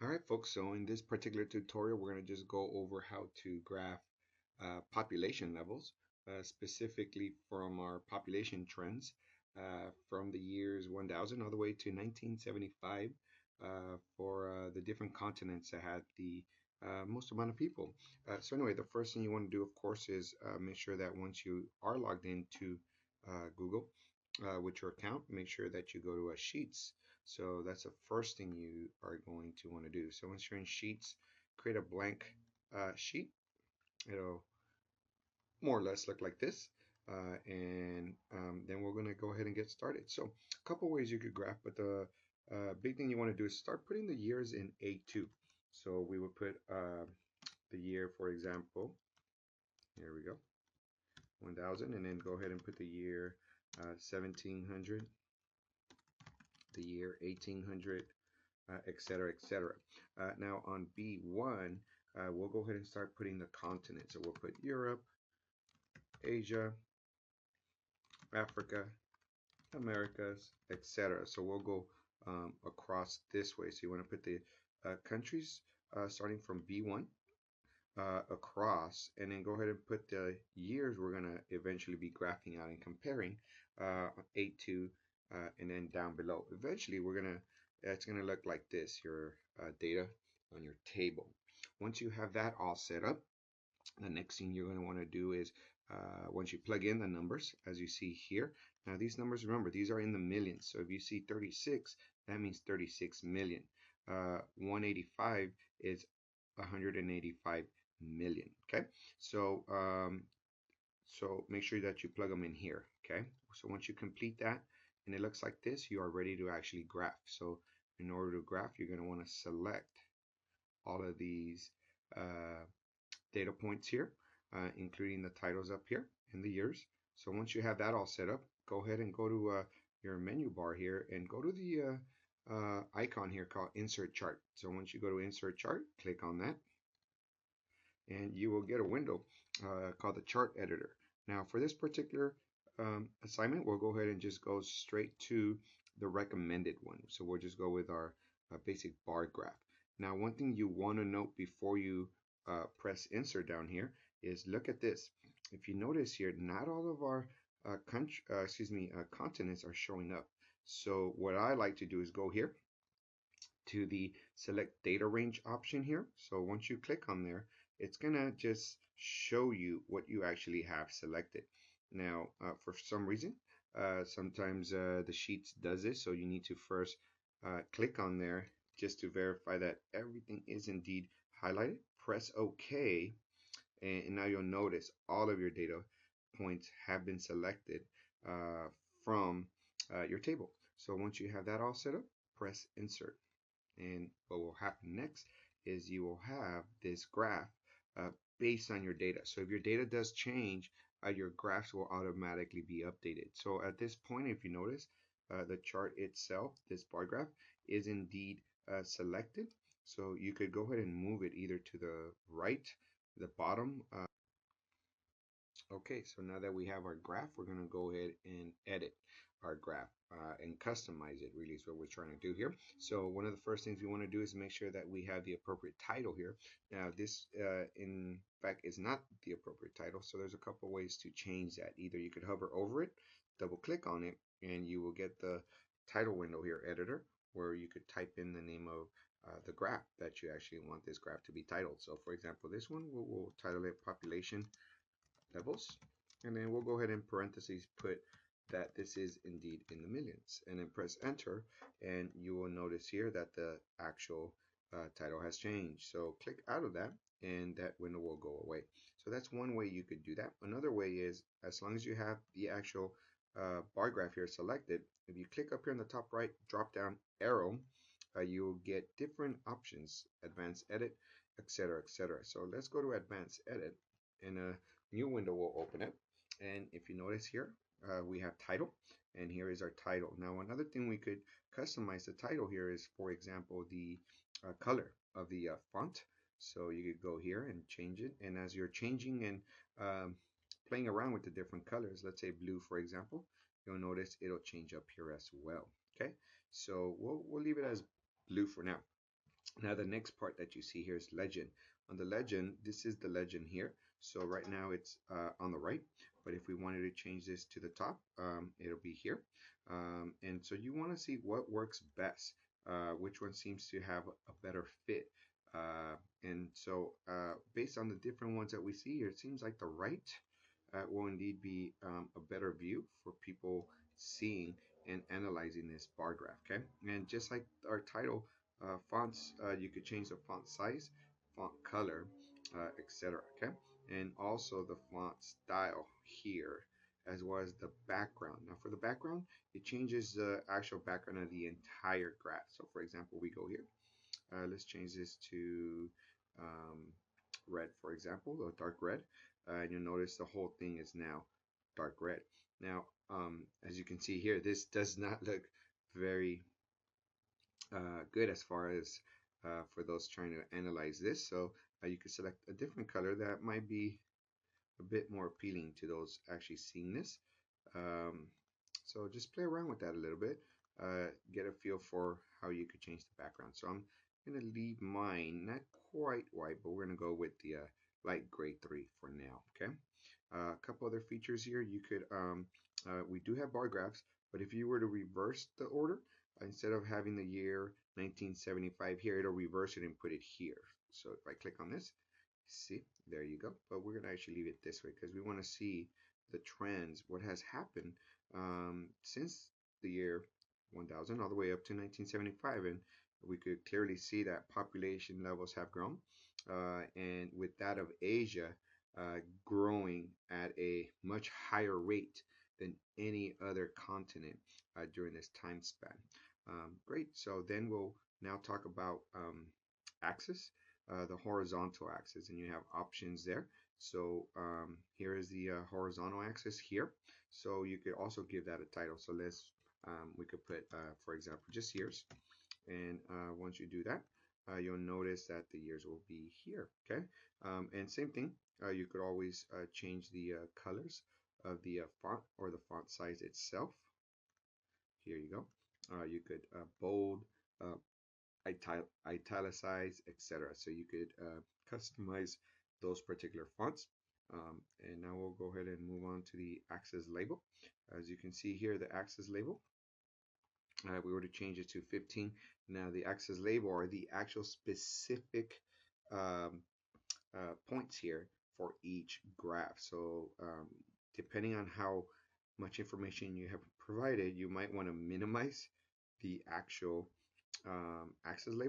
All right, folks. So in this particular tutorial, we're going to just go over how to graph population levels, specifically from our population trends from the years 1000 all the way to 1975 for the different continents that had the most amount of people. So anyway, the first thing you want to do, of course, is make sure that once you are logged into Google with your account, make sure that you go to Sheets. So that's the first thing you are going to want to do. So once you're in Sheets, create a blank sheet. It'll more or less look like this. And then we're going to go ahead and get started. So a couple ways you could graph, but the big thing you want to do is start putting the years in A2. So we would put the year, for example, here we go, 1000, and then go ahead and put the year 1700, the year 1800, etc., etc. Now on B1, we'll go ahead and start putting the continents. So we'll put Europe, Asia, Africa, Americas, etc. So we'll go across this way. So you want to put the countries starting from B1 across, and then go ahead and put the years we're going to eventually be graphing out and comparing A2 and then down below. Eventually, it's gonna look like this, your data on your table. Once you have that all set up, the next thing you're going to want to do is once you plug in the numbers, as you see here. Now these numbers, remember, these are in the millions. So if you see 36, that means 36 million. 185 is 185 million. Okay, so make sure that you plug them in here. Okay, so once you complete that and it looks like this, you are ready to actually graph. So in order to graph, you're going to want to select all of these uh, data points here, including the titles up here and the years. So once you have that all set up, go ahead and go to your menu bar here and go to the icon here called Insert Chart. So once you go to Insert Chart, click on that, and you will get a window called the Chart Editor. Now for this particular assignment, we'll go ahead and just go straight to the recommended one. So we'll just go with our basic bar graph. Now one thing you want to note before you press insert down here is look at this. If you notice here, not all of our continents are showing up. So what I like to do is go here to the select data range option here. So once you click on there, it's gonna just show you what you actually have selected. Now, for some reason, sometimes the Sheets does this, so you need to first click on there just to verify that everything is indeed highlighted. Press OK, and now you'll notice all of your data points have been selected from your table. So once you have that all set up, press Insert. And what will happen next is you will have this graph uh, based on your data. So if your data does change, your graphs will automatically be updated. So at this point, if you notice, the chart itself, this bar graph, is indeed selected. So you could go ahead and move it either to the right, the bottom. Okay, so now that we have our graph, we're going to go ahead and edit our graph and customize it, really is what we're trying to do here. So one of the first things we want to do is make sure that we have the appropriate title here. Now this, in fact, is not the appropriate title, so there's a couple ways to change that. Either you could hover over it, double click on it, and you will get the title window here, editor, where you could type in the name of the graph that you actually want this graph to be titled. So for example, this one, we'll title it population levels, and then we'll go ahead and parentheses put that this is indeed in the millions, and then press enter, and you will notice here that the actual title has changed. So click out of that and that window will go away. So that's one way you could do that. Another way is, as long as you have the actual bar graph here selected, if you click up here in the top right drop down arrow, you'll get different options, advanced edit, etc., etc. So let's go to advanced edit, and new window will open up. And if you notice here, we have title, and here is our title. Now another thing we could customize the title here is, for example, the color of the font. So you could go here and change it, and as you're changing and playing around with the different colors, let's say blue for example, you'll notice it'll change up here as well. Okay, so we'll leave it as blue for now. Now the next part that you see here is legend. On the legend, this is the legend here. So right now it's on the right, but if we wanted to change this to the top, it'll be here. And so you want to see what works best, which one seems to have a better fit. And so based on the different ones that we see here, it seems like the right will indeed be a better view for people seeing and analyzing this bar graph. Okay, and just like our title, fonts, you could change the font size, font color, etc. Okay, and also the font style here, as well as the background. Now for the background, it changes the actual background of the entire graph. So for example, we go here. Let's change this to um, red, for example, or dark red. And you'll notice the whole thing is now dark red. Now, as you can see here, this does not look very good as far as for those trying to analyze this. So you can select a different color that might be a bit more appealing to those actually seeing this. Um, so just play around with that a little bit, get a feel for how you could change the background. So I'm going to leave mine not quite white, but we're going to go with the light gray 3 for now. Okay. A couple other features here. You could, we do have bar graphs, but if you were to reverse the order, instead of having the year 1975 here, it'll reverse it and put it here. So if I click on this, see, there you go. But we're going to actually leave it this way because we want to see the trends, what has happened since the year 1000 all the way up to 1975. And we could clearly see that population levels have grown. And with that of Asia growing at a much higher rate than any other continent during this time span. Great. So then we'll now talk about axis, the horizontal axis, and you have options there. So here is the horizontal axis here. So you could also give that a title. So let's we could put, for example, just years. And once you do that, you'll notice that the years will be here. Okay. And same thing, you could always change the colors of the font or the font size itself. Here you go. You could bold, uh, italicize, etc. So you could customize those particular fonts. And now we'll go ahead and move on to the axis label. As you can see here, the axis label, we were to change it to 15. Now the axis label are the actual specific um, points here for each graph. So depending on how much information you have provided, you might want to minimize the actual axis label.